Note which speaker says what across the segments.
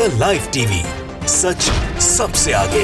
Speaker 1: The live TV, सच सबसे आगे।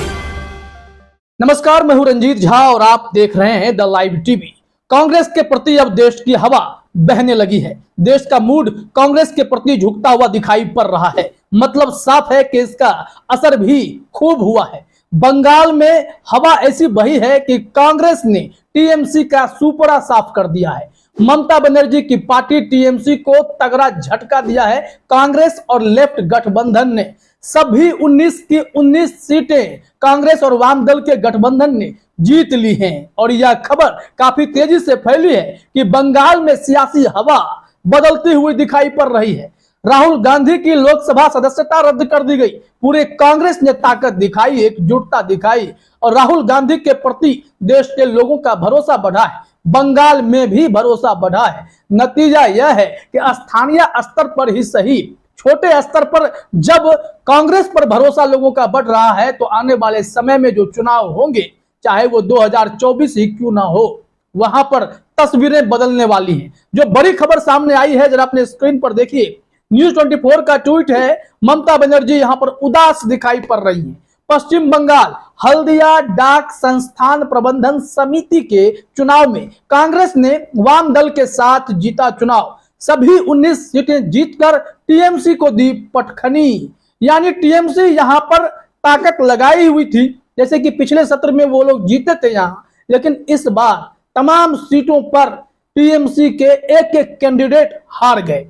Speaker 2: नमस्कार, मैं हूं रंजीत झा और आप देख रहे हैं द लाइव टीवी। कांग्रेस के प्रति अब देश की हवा बहने लगी है। देश का मूड कांग्रेस के प्रति झुकता हुआ दिखाई पड़ रहा है। मतलब साफ है कि इसका असर भी खूब हुआ है। बंगाल में हवा ऐसी बही है कि कांग्रेस ने टीएमसी का सुपड़ा साफ कर दिया है। ममता बनर्जी की पार्टी टीएमसी को तगड़ा झटका दिया है। कांग्रेस और लेफ्ट गठबंधन ने सभी 19 की 19 सीटें कांग्रेस और वाम दल के गठबंधन ने जीत ली हैं। और यह खबर काफी तेजी से फैली है कि बंगाल में सियासी हवा बदलती हुई दिखाई पड़ रही है। राहुल गांधी की लोकसभा सदस्यता रद्द कर दी गई। पूरे कांग्रेस ने ताकत दिखाई, एकजुटता दिखाई और राहुल गांधी के प्रति देश के लोगों का भरोसा बढ़ा है। बंगाल में भी भरोसा बढ़ा है। नतीजा यह है कि स्थानीय स्तर पर ही सही, छोटे स्तर पर जब कांग्रेस पर भरोसा लोगों का बढ़ रहा है तो आने वाले समय में जो चुनाव होंगे, चाहे वो 2024 ही क्यों ना हो, वहां पर तस्वीरें बदलने वाली हैं। जो बड़ी खबर सामने आई है, जरा अपने स्क्रीन पर देखिए। न्यूज 24 का ट्वीट है। ममता बनर्जी यहां पर उदास दिखाई पड़ रही हैं। पश्चिम बंगाल हल्दिया डाक संस्थान प्रबंधन समिति के चुनाव में कांग्रेस ने वाम दल के साथ जीता चुनाव। सभी 19 सीटें जीतकर टीएमसी को दी पटखनी। यानी टीएमसी यहां पर ताकत लगाई हुई थी, जैसे कि पिछले सत्र में वो लोग जीते थे यहां, लेकिन इस बार तमाम सीटों पर टीएमसी के एक एक कैंडिडेट हार गए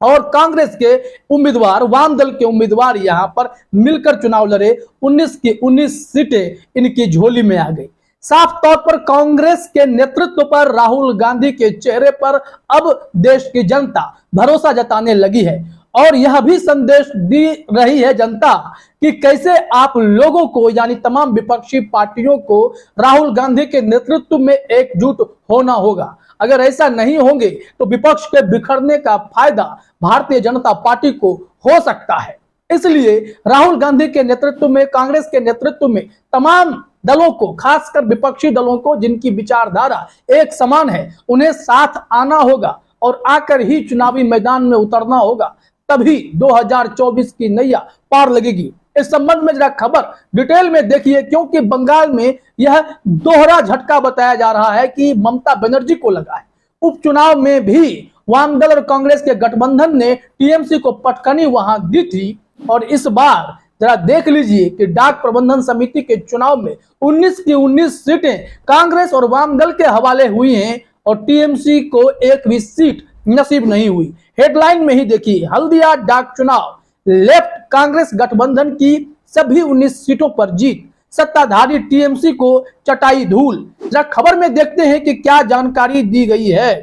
Speaker 2: और कांग्रेस के उम्मीदवार, वाम दल के उम्मीदवार यहां पर मिलकर चुनाव लड़े। 19 की 19 सीटें इनकी झोली में आ गई। साफ तौर पर कांग्रेस के नेतृत्व पर, राहुल गांधी के चेहरे पर अब देश की जनता भरोसा जताने लगी है और यह भी संदेश दी रही है जनता कि कैसे आप लोगों को, यानी तमाम विपक्षी पार्टियों को राहुल गांधी के नेतृत्व में एकजुट होना होगा। अगर ऐसा नहीं होंगे तो विपक्ष के बिखरने का फायदा भारतीय जनता पार्टी को हो सकता है। इसलिए राहुल गांधी के नेतृत्व में, कांग्रेस के नेतृत्व में तमाम दलों को, खासकर विपक्षी दलों को जिनकी विचारधारा एक समान है, उन्हें साथ आना होगा और आकर ही चुनावी मैदान में उतरना होगा। तभी 2024 की नैया पार लगेगी। इस संबंध में जरा खबर डिटेल में देखिए, क्योंकि बंगाल में यह दोहरा झटका बताया जा रहा है कि ममता बनर्जी को लगा है। उपचुनाव में भी वामदल और कांग्रेस के गठबंधन ने टीएमसी को पटखनी वहां दी थी और इस बार जरा देख लीजिए कि डाक प्रबंधन समिति के चुनाव में 19 की 19 सीटें कांग्रेस और वामदल के हवाले हुई हैं और टीएमसी को एक भी सीट नसीब नहीं हुई। हेडलाइन में ही देखिए, हल्दिया डाक चुनाव, लेफ्ट कांग्रेस गठबंधन की सभी 19 सीटों पर जीत, सत्ताधारी टीएमसी को चटाई धूल। जरा खबर में देखते हैं कि क्या जानकारी दी गई है।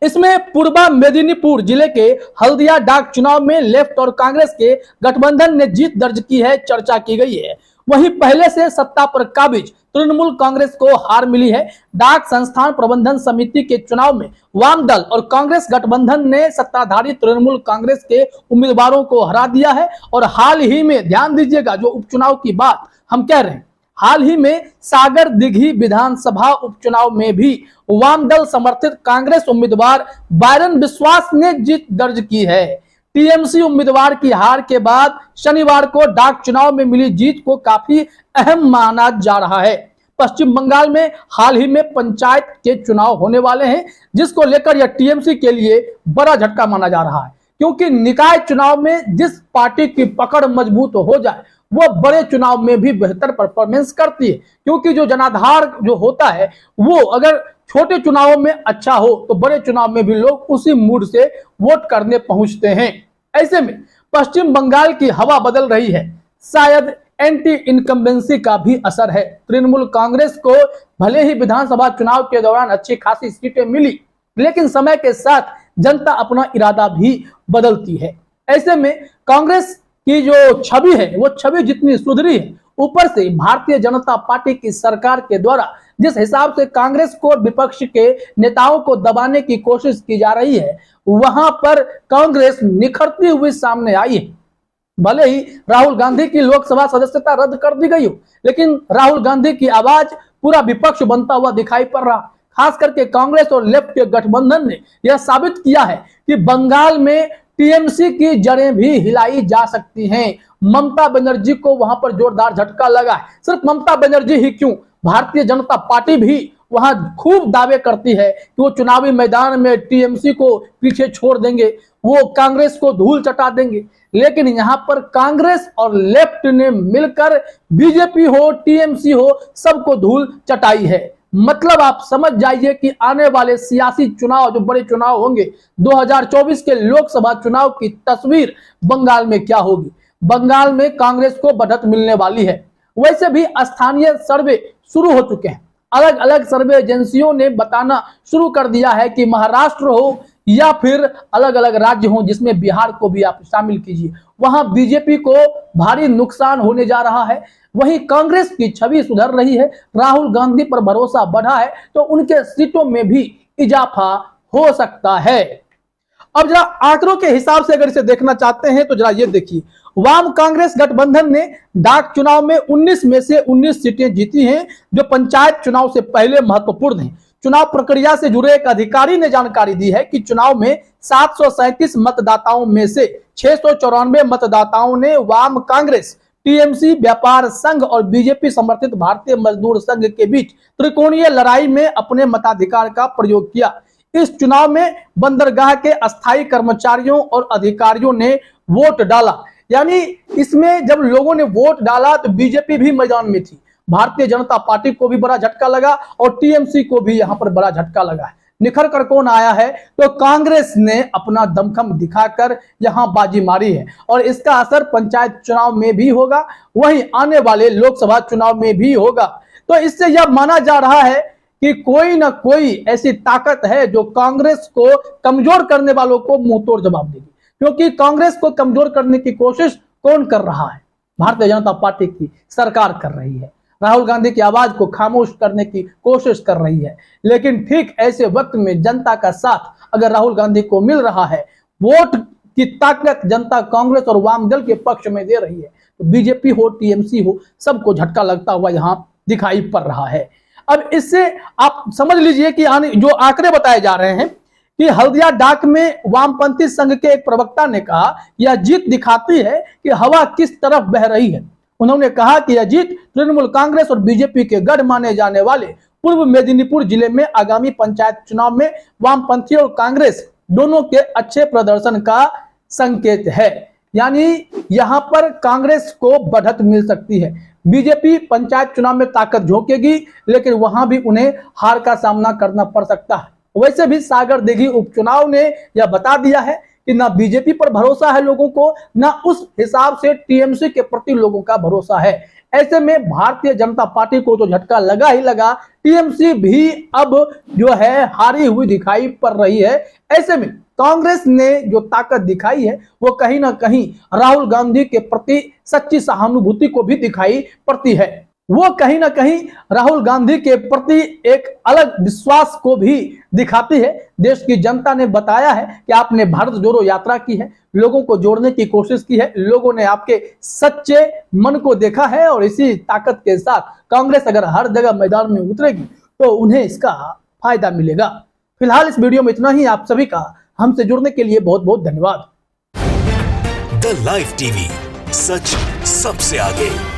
Speaker 2: इसमें पूर्वा मेदिनीपुर जिले के हल्दिया डाक चुनाव में लेफ्ट और कांग्रेस के गठबंधन ने जीत दर्ज की है, चर्चा की गई है। वहीं पहले से सत्ता पर काबिज तृणमूल कांग्रेस को हार मिली है। डाक संस्थान प्रबंधन समिति के चुनाव में वाम दल और कांग्रेस गठबंधन ने सत्ताधारी तृणमूल कांग्रेस के उम्मीदवारों को हरा दिया है। और हाल ही में, ध्यान दीजिएगा, जो उपचुनाव की बात हम कह रहे हैं, हाल ही में सागर दिघी विधानसभा उपचुनाव में भी वाम दल समर्थित कांग्रेस उम्मीदवार बायरन विश्वास ने जीत दर्ज की है। टीएमसी उम्मीदवार की हार के बाद शनिवार को डाक चुनाव में मिली जीत को काफी अहम माना जा रहा है। पश्चिम बंगाल में हाल ही में पंचायत के चुनाव होने वाले हैं, जिसको लेकर यह टीएमसी के लिए बड़ा झटका माना जा रहा है, क्योंकि निकाय चुनाव में जिस पार्टी की पकड़ मजबूत हो जाए वो बड़े चुनाव में भी बेहतर परफॉर्मेंस करती है। क्योंकि जो जनाधार जो होता है वो अगर छोटे चुनावों में अच्छा हो तो बड़े चुनाव में भी लोग उसी मूड से वोट करने पहुंचते हैं। ऐसे में पश्चिम बंगाल की हवा बदल रही है। शायद एंटी इनकम्बेंसी का भी असर है। तृणमूल कांग्रेस को भले ही विधानसभा चुनाव के दौरान अच्छी खासी सीटें मिली, लेकिन समय के साथ जनता अपना इरादा भी बदलती है। ऐसे में कांग्रेस की जो छवि है वो छवि जितनी सुधरी है, ऊपर से भारतीय जनता पार्टी की सरकार के द्वारा जिस हिसाब से कांग्रेस को, विपक्ष के नेताओं को दबाने की कोशिश की जा रही है, वहां पर कांग्रेस निखरती हुई सामने आई है। भले ही राहुल गांधी की लोकसभा सदस्यता रद्द कर दी गई हो, लेकिन राहुल गांधी की आवाज पूरा विपक्ष बनता हुआ दिखाई पड़ रहा। खास करके कांग्रेस और लेफ्ट के गठबंधन ने यह साबित किया है कि बंगाल में टीएमसी की जड़ें भी हिलाई जा सकती हैं। ममता बनर्जी को वहां पर जोरदार झटका लगा है। सिर्फ ममता बनर्जी ही क्यों, भारतीय जनता पार्टी भी वहां खूब दावे करती है कि वो चुनावी मैदान में टीएमसी को पीछे छोड़ देंगे, वो कांग्रेस को धूल चटा देंगे। लेकिन यहां पर कांग्रेस और लेफ्ट ने मिलकर बीजेपी हो टीएमसी हो सबको धूल चटाई है। मतलब आप समझ जाइए कि आने वाले सियासी चुनाव, जो बड़े चुनाव होंगे 2024 के लोकसभा चुनाव की तस्वीर बंगाल में क्या होगी। बंगाल में कांग्रेस को बढ़त मिलने वाली है। वैसे भी स्थानीय सर्वे शुरू हो चुके हैं। अलग अलग सर्वे एजेंसियों ने बताना शुरू कर दिया है कि महाराष्ट्र हो या फिर अलग अलग राज्य हो, जिसमें बिहार को भी आप शामिल कीजिए, वहां बीजेपी को भारी नुकसान होने जा रहा है। वहीं कांग्रेस की छवि सुधर रही है, राहुल गांधी पर भरोसा बढ़ा है, तो उनके सीटों में भी इजाफा हो सकता है। अब जरा आंकड़ों के हिसाब से अगर इसे देखना चाहते हैं तो जरा ये देखिए, वाम कांग्रेस गठबंधन ने डाक चुनाव में 19 में से 19 सीटें जीती हैं, जो पंचायत चुनाव से पहले महत्वपूर्ण हैं। चुनाव प्रक्रिया से जुड़े एक अधिकारी ने जानकारी दी है कि चुनाव में 737 मतदाताओं में से 694 मतदाताओं ने वाम कांग्रेस, टीएमसी, व्यापार संघ और बीजेपी समर्थित भारतीय मजदूर संघ के बीच त्रिकोणीय लड़ाई में अपने मताधिकार का प्रयोग किया। इस चुनाव में बंदरगाह के अस्थायी कर्मचारियों और अधिकारियों ने वोट डाला। यानी इसमें जब लोगों ने वोट डाला तो बीजेपी भी मैदान में थी, भारतीय जनता पार्टी को भी बड़ा झटका लगा और टीएमसी को भी यहां पर बड़ा झटका लगा है। निखर कर कौन आया है, तो कांग्रेस ने अपना दमखम दिखाकर यहां बाजी मारी है और इसका असर पंचायत चुनाव में भी होगा, वहीं आने वाले लोकसभा चुनाव में भी होगा। तो इससे यह माना जा रहा है कि कोई ना कोई ऐसी ताकत है जो कांग्रेस को कमजोर करने वालों को मुंहतोड़ जवाब देगी। क्योंकि कांग्रेस को कमजोर करने की कोशिश कौन कर रहा है? भारतीय जनता पार्टी की सरकार कर रही है। राहुल गांधी की आवाज को खामोश करने की कोशिश कर रही है। लेकिन ठीक ऐसे वक्त में जनता का साथ अगर राहुल गांधी को मिल रहा है, वोट की ताकत जनता कांग्रेस और वाम दल के पक्ष में दे रही है, तो बीजेपी हो टीएमसी हो सबको झटका लगता हुआ यहां दिखाई पड़ रहा है। अब इससे आप समझ लीजिए कि जो आंकड़े बताए जा रहे हैं कि हल्दिया डाक में वामपंथी संघ के एक प्रवक्ता ने कहा यह जीत दिखाती है कि हवा किस तरफ बह रही है। उन्होंने कहा कि यह जीत तृणमूल कांग्रेस और बीजेपी के गढ़ माने जाने वाले पूर्व मेदिनीपुर जिले में आगामी पंचायत चुनाव में वामपंथी और कांग्रेस दोनों के अच्छे प्रदर्शन का संकेत है। यानी यहां पर कांग्रेस को बढ़त मिल सकती है। बीजेपी पंचायत चुनाव में ताकत झोंकेगी, लेकिन वहां भी उन्हें हार का सामना करना पड़ सकता है। वैसे भी सागर दिघी उपचुनाव ने यह बता दिया है कि ना बीजेपी पर भरोसा है लोगों को, ना उस हिसाब से टीएमसी के प्रति लोगों का भरोसा है। ऐसे में भारतीय जनता पार्टी को तो झटका लगा ही लगा, टीएमसी भी अब जो है हारी हुई दिखाई पड़ रही है। ऐसे में कांग्रेस ने जो ताकत दिखाई है वो कहीं ना कहीं राहुल गांधी के प्रति सच्ची सहानुभूति को भी दिखाई पड़ती है। वो कहीं ना कहीं राहुल गांधी के प्रति एक अलग विश्वास को भी दिखाती है। देश की जनता ने बताया है कि आपने भारत जोड़ो यात्रा की है, लोगों को जोड़ने की कोशिश की है, लोगों ने आपके सच्चे मन को देखा है और इसी ताकत के साथ कांग्रेस अगर हर जगह मैदान में उतरेगी तो उन्हें इसका फायदा मिलेगा। फिलहाल इस वीडियो में इतना ही। आप सभी का हमसे जुड़ने के लिए बहुत बहुत धन्यवाद।
Speaker 1: द लाइव टीवी, सच सबसे आगे।